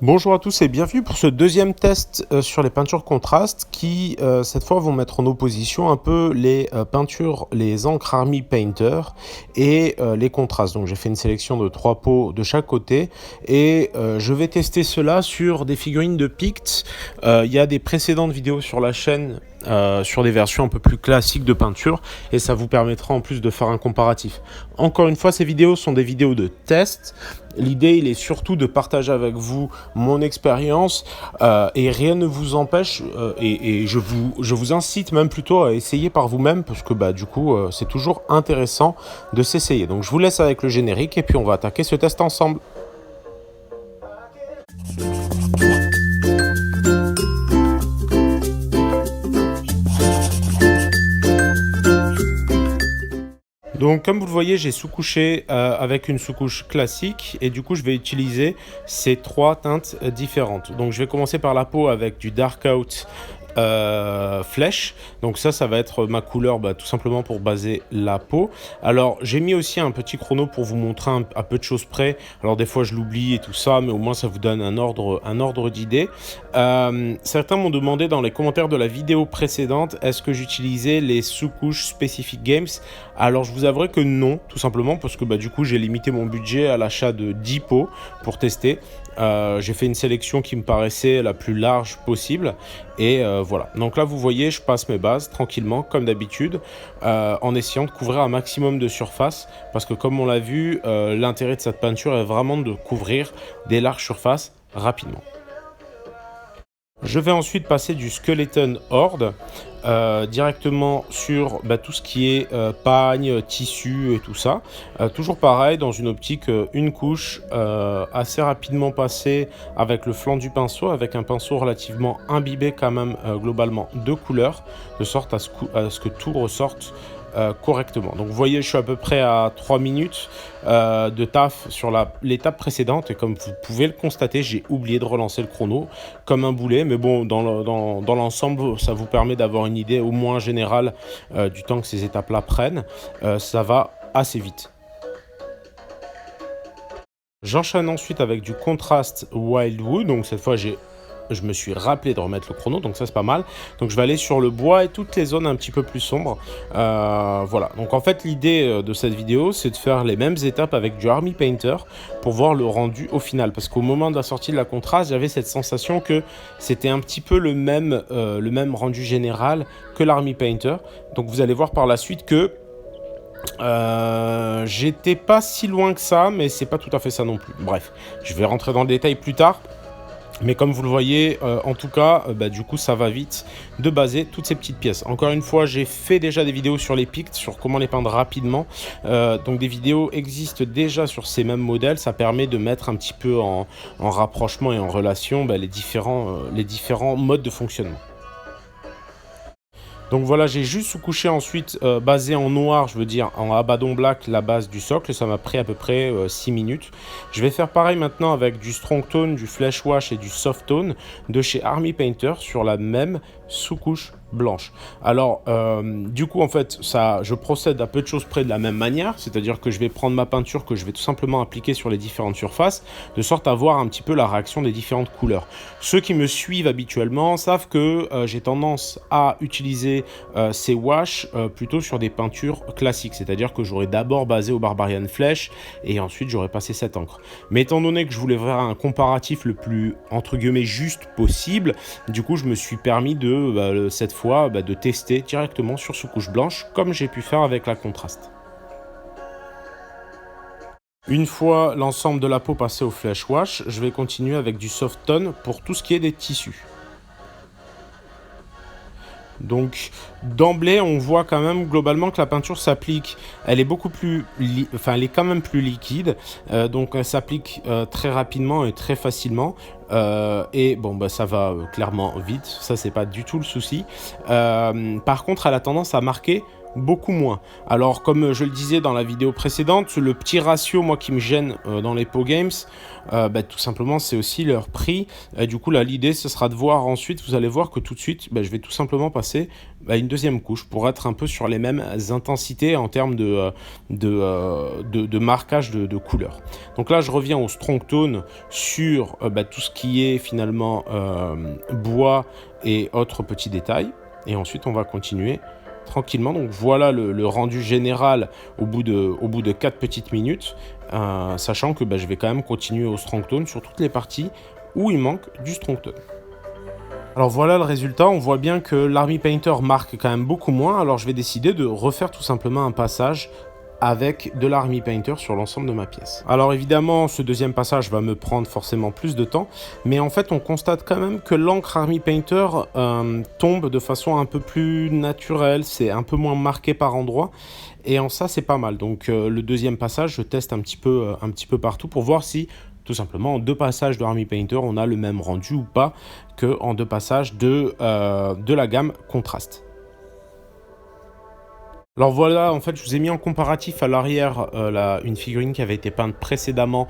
Bonjour à tous et bienvenue pour ce deuxième test sur les peintures contrastes qui cette fois vont mettre en opposition un peu les peintures, les encres Army Painter et les contrastes. Donc j'ai fait une sélection de 3 pots de chaque côté et je vais tester cela sur des figurines de Pict. Il y a des précédentes vidéos sur la chaîne sur des versions un peu plus classiques de peinture et ça vous permettra en plus de faire un comparatif. Encore une fois, ces vidéos sont des vidéos de test. L'idée, il est surtout de partager avec vous mon expérience et rien ne vous empêche et je vous incite même plutôt à essayer par vous-même parce que du coup, c'est toujours intéressant de s'essayer. Donc je vous laisse avec le générique et puis on va attaquer ce test ensemble. Donc comme vous le voyez, j'ai sous-couché avec une sous-couche classique et du coup je vais utiliser ces 3 teintes différentes. Donc je vais commencer par la peau avec du Dark Out flèche, donc ça va être ma couleur tout simplement pour baser la peau. Alors j'ai mis aussi un petit chrono pour vous montrer à peu de choses près, alors des fois je l'oublie et tout ça, mais au moins ça vous donne un ordre d'idée. Certains m'ont demandé dans les commentaires de la vidéo précédente, est-ce que j'utilisais les sous-couches Specific Games? Alors je vous avouerai que non, tout simplement parce que du coup j'ai limité mon budget à l'achat de 10 pots pour tester. J'ai fait une sélection qui me paraissait la plus large possible et voilà. Donc là vous voyez, je passe mes bases tranquillement comme d'habitude en essayant de couvrir un maximum de surface parce que comme on l'a vu, l'intérêt de cette peinture est vraiment de couvrir des larges surfaces rapidement. Je vais ensuite passer du Skeleton Horde directement sur tout ce qui est pagne, tissu et tout ça. Toujours pareil, dans une optique, une couche assez rapidement passée avec le flanc du pinceau, avec un pinceau relativement imbibé quand même globalement de couleurs, de sorte à ce que tout ressorte correctement. Donc vous voyez, je suis à peu près à 3 minutes de taf sur l'étape précédente et comme vous pouvez le constater, j'ai oublié de relancer le chrono comme un boulet, mais bon, dans l'ensemble, ça vous permet d'avoir une idée au moins générale du temps que ces étapes-là prennent. Ça va assez vite. J'enchaîne ensuite avec du contraste Wildwood, donc cette fois je me suis rappelé de remettre le chrono, donc ça c'est pas mal. Donc je vais aller sur le bois et toutes les zones un petit peu plus sombres. Voilà, donc en fait l'idée de cette vidéo c'est de faire les mêmes étapes avec du Army Painter pour voir le rendu au final. Parce qu'au moment de la sortie de la contraste, j'avais cette sensation que c'était un petit peu le même rendu général que l'Army Painter. Donc vous allez voir par la suite que j'étais pas si loin que ça, mais c'est pas tout à fait ça non plus. Bref, je vais rentrer dans le détail plus tard. Mais comme vous le voyez, en tout cas, du coup, ça va vite de baser toutes ces petites pièces. Encore une fois, j'ai fait déjà des vidéos sur les Pict, sur comment les peindre rapidement. Donc des vidéos existent déjà sur ces mêmes modèles. Ça permet de mettre un petit peu en rapprochement et en relation les différents modes de fonctionnement. Donc voilà, j'ai juste sous-couché ensuite basé en noir, je veux dire en Abaddon Black, la base du socle. Ça m'a pris à peu près 6 minutes. Je vais faire pareil maintenant avec du Strong Tone, du Flesh Wash et du Soft Tone de chez Army Painter sur la même sous-couche blanche. Alors du coup en fait je procède à peu de choses près de la même manière, c'est-à-dire que je vais prendre ma peinture que je vais tout simplement appliquer sur les différentes surfaces de sorte à voir un petit peu la réaction des différentes couleurs. Ceux qui me suivent habituellement savent que j'ai tendance à utiliser ces washes plutôt sur des peintures classiques, c'est-à-dire que j'aurais d'abord basé au Barbarian Flesh et ensuite j'aurais passé cette encre. Mais étant donné que je voulais faire un comparatif le plus entre guillemets juste possible, du coup je me suis permis de cette fois de tester directement sur sous-couche blanche comme j'ai pu faire avec la contraste. Une fois l'ensemble de la peau passé au Flesh Wash, je vais continuer avec du Soft Tone pour tout ce qui est des tissus. Donc d'emblée on voit quand même globalement que la peinture s'applique, elle est beaucoup plus, elle est quand même plus liquide, donc elle s'applique très rapidement et très facilement. Et bon ça va clairement vite, ça c'est pas du tout le souci. Par contre elle a tendance à marquer beaucoup moins. Alors comme je le disais dans la vidéo précédente, le petit ratio moi qui me gêne dans les Pow Games, tout simplement c'est aussi leur prix. Du coup là l'idée ce sera de voir ensuite, vous allez voir que tout de suite je vais tout simplement passer à une deuxième couche pour être un peu sur les mêmes intensités en termes de marquage de couleurs. Donc là je reviens au Strong Tone sur tout ce qui est finalement bois et autres petits détails, et ensuite on va continuer tranquillement. Donc voilà le rendu général au bout de 4 petites minutes, sachant que je vais quand même continuer au Strong Tone sur toutes les parties où il manque du Strong Tone. Alors voilà le résultat, on voit bien que l'Army Painter marque quand même beaucoup moins, alors je vais décider de refaire tout simplement un passage avec de l'Army Painter sur l'ensemble de ma pièce. Alors évidemment, ce deuxième passage va me prendre forcément plus de temps, mais en fait on constate quand même que l'encre Army Painter tombe de façon un peu plus naturelle, c'est un peu moins marqué par endroits, et en ça c'est pas mal. Donc le deuxième passage, je teste un petit peu partout pour voir si tout simplement en 2 passages de Army Painter on a le même rendu ou pas que en 2 passages de la gamme Contrast. Alors voilà, en fait, je vous ai mis en comparatif à l'arrière une figurine qui avait été peinte précédemment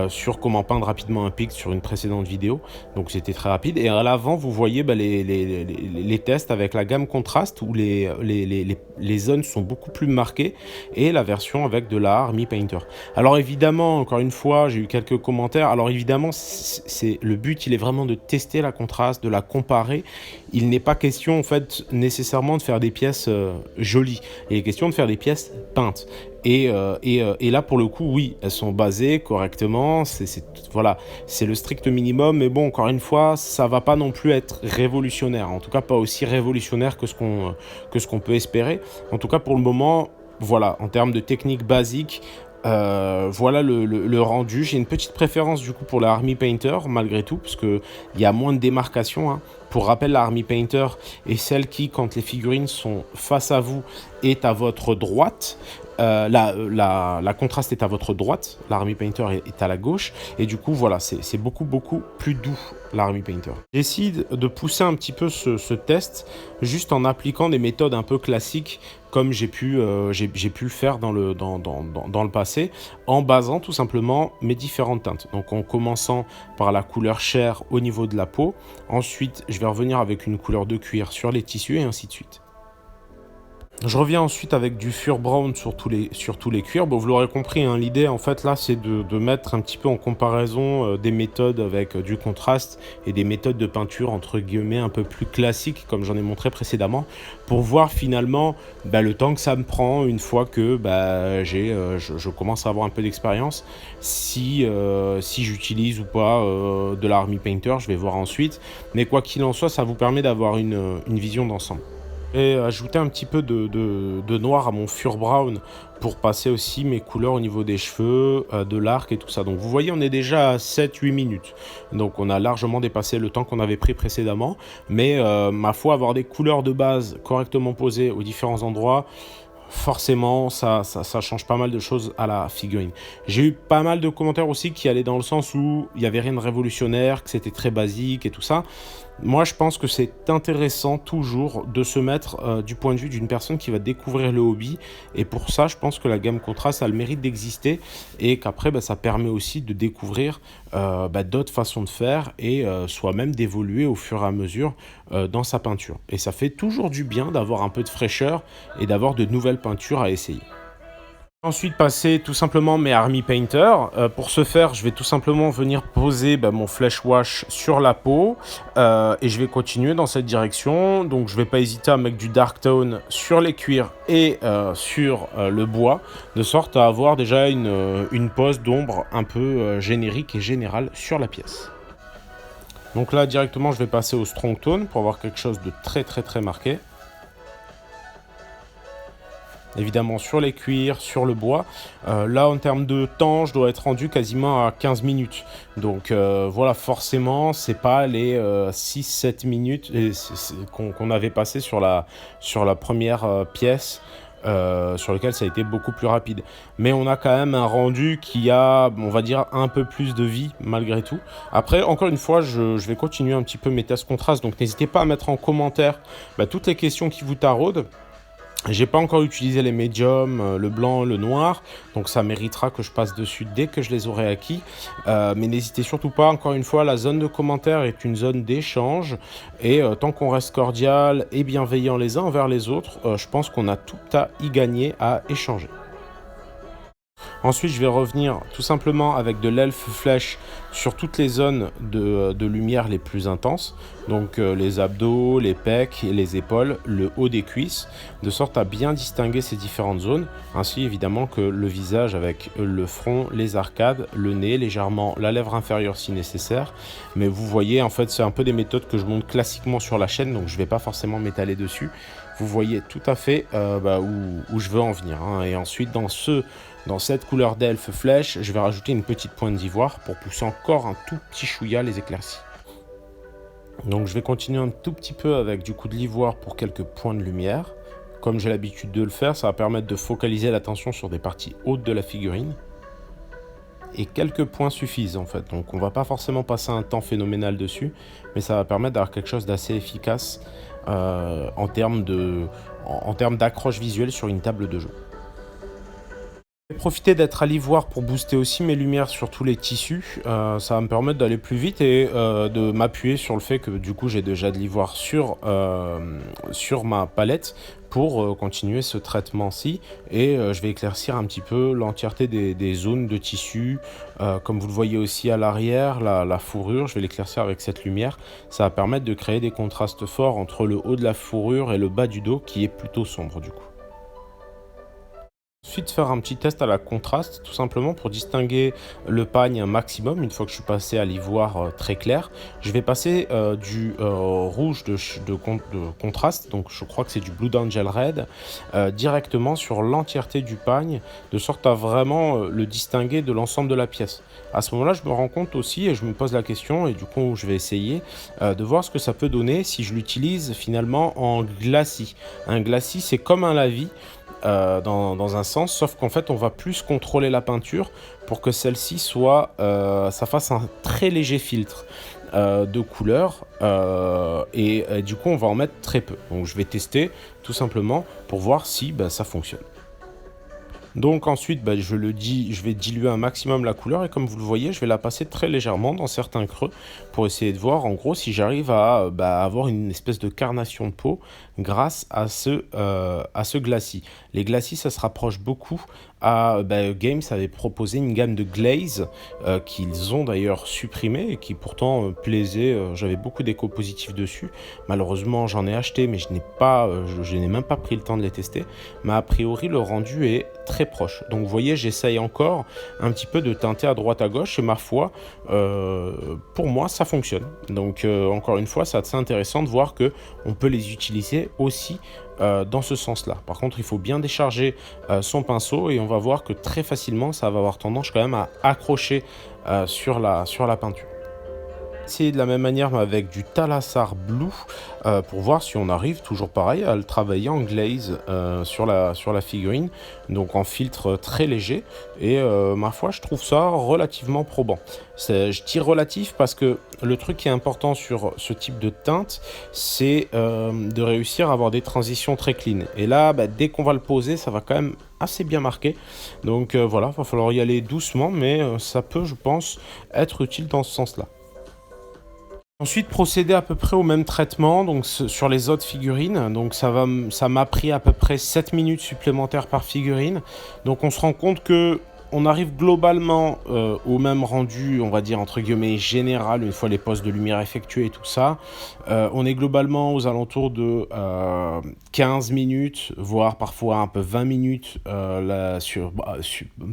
sur comment peindre rapidement un pic sur une précédente vidéo. Donc c'était très rapide. Et à l'avant, vous voyez les tests avec la gamme Contrast où les zones sont beaucoup plus marquées et la version avec de la Army Painter. Alors évidemment, encore une fois, j'ai eu quelques commentaires. Alors évidemment, le but, il est vraiment de tester la contraste, de la comparer. Il n'est pas question en fait nécessairement de faire des pièces jolies. Il est question de faire des pièces peintes. Et là, pour le coup, oui, elles sont basées correctement. Voilà, c'est le strict minimum. Mais bon, encore une fois, ça va pas non plus être révolutionnaire. En tout cas, pas aussi révolutionnaire que ce qu'on peut espérer. En tout cas, pour le moment, voilà, en termes de technique basique, voilà le rendu. J'ai une petite préférence du coup pour la Army Painter malgré tout, parce qu'il y a moins de démarcation, hein. Pour rappel, la Army Painter est celle qui, quand les figurines sont face à vous, est à votre droite. La contraste est à votre droite, l'Army Painter est à la gauche, et du coup voilà, c'est beaucoup plus doux l'Army Painter. J'essaie de pousser un petit peu ce test juste en appliquant des méthodes un peu classiques comme j'ai pu le faire dans le passé, en basant tout simplement mes différentes teintes. Donc en commençant par la couleur chair au niveau de la peau, ensuite je vais revenir avec une couleur de cuir sur les tissus et ainsi de suite. Je reviens ensuite avec du Fur Brown sur tous les cuirs. Bon, vous l'aurez compris, hein, l'idée en fait là c'est de mettre un petit peu en comparaison des méthodes avec du contraste et des méthodes de peinture entre guillemets un peu plus classiques comme j'en ai montré précédemment, pour voir finalement le temps que ça me prend une fois que je commence à avoir un peu d'expérience, si j'utilise ou pas de l'Army Painter. Je vais voir ensuite, mais quoi qu'il en soit, ça vous permet d'avoir une vision d'ensemble. Et ajouter un petit peu de noir à mon Fur Brown pour passer aussi mes couleurs au niveau des cheveux, de l'arc et tout ça. Donc vous voyez, on est déjà à 7-8 minutes. Donc on a largement dépassé le temps qu'on avait pris précédemment. Mais ma foi, avoir des couleurs de base correctement posées aux différents endroits, forcément, ça change pas mal de choses à la figurine. J'ai eu pas mal de commentaires aussi qui allaient dans le sens où il n'y avait rien de révolutionnaire, que c'était très basique et tout ça. Moi, je pense que c'est intéressant toujours de se mettre du point de vue d'une personne qui va découvrir le hobby. Et pour ça, je pense que la gamme Contrast a le mérite d'exister et qu'après, ça permet aussi de découvrir d'autres façons de faire et soi-même d'évoluer au fur et à mesure dans sa peinture. Et ça fait toujours du bien d'avoir un peu de fraîcheur et d'avoir de nouvelles peintures à essayer. Ensuite, passer tout simplement mes Army Painter. Pour ce faire, je vais tout simplement venir poser mon Flesh Wash sur la peau et je vais continuer dans cette direction. Donc, je ne vais pas hésiter à mettre du Dark Tone sur les cuirs et sur le bois, de sorte à avoir déjà une pose d'ombre un peu générique et générale sur la pièce. Donc là, directement, je vais passer au Strong Tone pour avoir quelque chose de très marqué. Évidemment sur les cuirs, sur le bois. Là, en termes de temps, je dois être rendu quasiment à 15 minutes. Donc voilà, forcément, c'est pas les 6-7 minutes qu'on avait passé sur la première pièce. Sur lequel ça a été beaucoup plus rapide. Mais on a quand même un rendu qui a, on va dire, un peu plus de vie malgré tout. Après, encore une fois, je vais continuer un petit peu mes tests contrastes. Donc n'hésitez pas à mettre en commentaire toutes les questions qui vous taraudent. J'ai pas encore utilisé les médiums, le blanc, le noir, donc ça méritera que je passe dessus dès que je les aurai acquis. Mais n'hésitez surtout pas, encore une fois, la zone de commentaires est une zone d'échange et tant qu'on reste cordial et bienveillant les uns envers les autres, je pense qu'on a tout à y gagner à échanger. Ensuite, je vais revenir tout simplement avec de l'elfe flèche sur toutes les zones de lumière les plus intenses, donc les abdos, les pecs, les épaules, le haut des cuisses, de sorte à bien distinguer ces différentes zones, ainsi évidemment que le visage avec le front, les arcades, le nez, légèrement la lèvre inférieure si nécessaire, mais vous voyez en fait c'est un peu des méthodes que je montre classiquement sur la chaîne, donc je ne vais pas forcément m'étaler dessus. Vous voyez tout à fait où je veux en venir, hein. Et ensuite dans cette couleur d'elfe flèche, je vais rajouter une petite pointe d'ivoire pour pousser encore un tout petit chouïa les éclaircies. Donc je vais continuer un tout petit peu avec du coup de l'ivoire pour quelques points de lumière. Comme j'ai l'habitude de le faire, ça va permettre de focaliser l'attention sur des parties hautes de la figurine. Et quelques points suffisent en fait, donc on va pas forcément passer un temps phénoménal dessus, mais ça va permettre d'avoir quelque chose d'assez efficace en termes d'accroche visuelle sur une table de jeu. Je vais profiter d'être à l'ivoire pour booster aussi mes lumières sur tous les tissus. Ça va me permettre d'aller plus vite et de m'appuyer sur le fait que du coup j'ai déjà de l'ivoire sur ma palette pour continuer ce traitement-ci. Et je vais éclaircir un petit peu l'entièreté des zones de tissu. Comme vous le voyez aussi à l'arrière, la fourrure, je vais l'éclaircir avec cette lumière. Ça va permettre de créer des contrastes forts entre le haut de la fourrure et le bas du dos qui est plutôt sombre du coup. Ensuite, faire un petit test à la contraste, tout simplement pour distinguer le pagne un maximum. Une fois que je suis passé à l'ivoire très clair, je vais passer du rouge de contraste, donc je crois que c'est du Blue Angel Red, directement sur l'entièreté du pagne, de sorte à vraiment le distinguer de l'ensemble de la pièce. À ce moment-là, je me rends compte aussi, et je me pose la question, et du coup je vais essayer de voir ce que ça peut donner si je l'utilise finalement en glacis. Un glacis, c'est comme un lavis, dans un sens, sauf qu'en fait on va plus contrôler la peinture pour que celle-ci ça fasse un très léger filtre de couleur et du coup on va en mettre très peu. Donc je vais tester tout simplement pour voir si ça fonctionne. Donc ensuite, je vais diluer un maximum la couleur et comme vous le voyez, je vais la passer très légèrement dans certains creux pour essayer de voir en gros si j'arrive à avoir une espèce de carnation de peau grâce à ce glacis. Les glacis, ça se rapproche beaucoup Games avait proposé une gamme de glaze qu'ils ont d'ailleurs supprimé et qui pourtant plaisait. J'avais beaucoup d'échos positifs dessus. Malheureusement, j'en ai acheté, mais je n'ai même pas pris le temps de les tester. Mais a priori, le rendu est très proche. Donc vous voyez, j'essaye encore un petit peu de teinter à droite à gauche et ma foi, pour moi, ça fonctionne. Donc encore une fois, c'est assez intéressant de voir que on peut les utiliser aussi dans ce sens-là. Par contre, il faut bien décharger son pinceau et on va voir que très facilement, ça va avoir tendance quand même à accrocher sur la peinture. Essayer de la même manière mais avec du Talassar Blue pour voir si on arrive toujours pareil à le travailler en glaze sur la figurine, donc en filtre très léger et ma foi je trouve ça relativement probant. Je dis relatif parce que le truc qui est important sur ce type de teinte c'est de réussir à avoir des transitions très clean et là dès qu'on va le poser ça va quand même assez bien marqué, donc voilà, il va falloir y aller doucement mais ça peut je pense être utile dans ce sens là. Ensuite, procéder à peu près au même traitement donc sur les autres figurines. Donc ça m'a pris à peu près 7 minutes supplémentaires par figurine. Donc on se rend compte que on arrive globalement au même rendu, on va dire entre guillemets général, une fois les postes de lumière effectués et tout ça. On est globalement aux alentours de 15 minutes, voire parfois un peu 20 minutes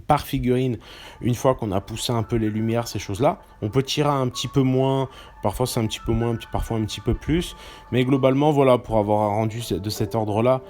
par figurine, une fois qu'on a poussé un peu les lumières, ces choses-là. On peut tirer un petit peu moins, parfois c'est un petit peu moins, parfois un petit peu plus. Mais globalement, voilà, pour avoir un rendu de cet ordre-là,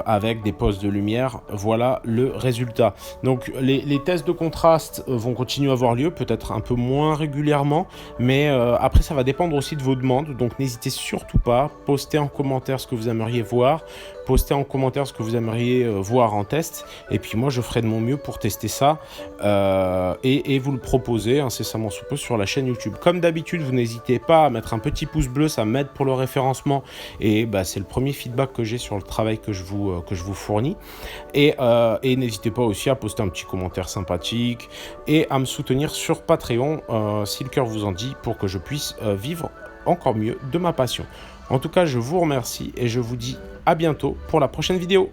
avec des postes de lumière, voilà le résultat. Donc les tests de contraste vont continuer à avoir lieu, peut-être un peu moins régulièrement, mais après ça va dépendre aussi de vos demandes, donc n'hésitez surtout pas, postez en commentaire ce que vous aimeriez voir postez en commentaire ce que vous aimeriez voir en test. Et puis moi, je ferai de mon mieux pour tester ça et vous le proposer incessamment sous peu sur la chaîne YouTube. Comme d'habitude, vous n'hésitez pas à mettre un petit pouce bleu, ça m'aide pour le référencement. Et c'est le premier feedback que j'ai sur le travail que je vous fournis. Et n'hésitez pas aussi à poster un petit commentaire sympathique et à me soutenir sur Patreon si le cœur vous en dit, pour que je puisse vivre encore mieux de ma passion. En tout cas, je vous remercie et je vous dis à bientôt pour la prochaine vidéo.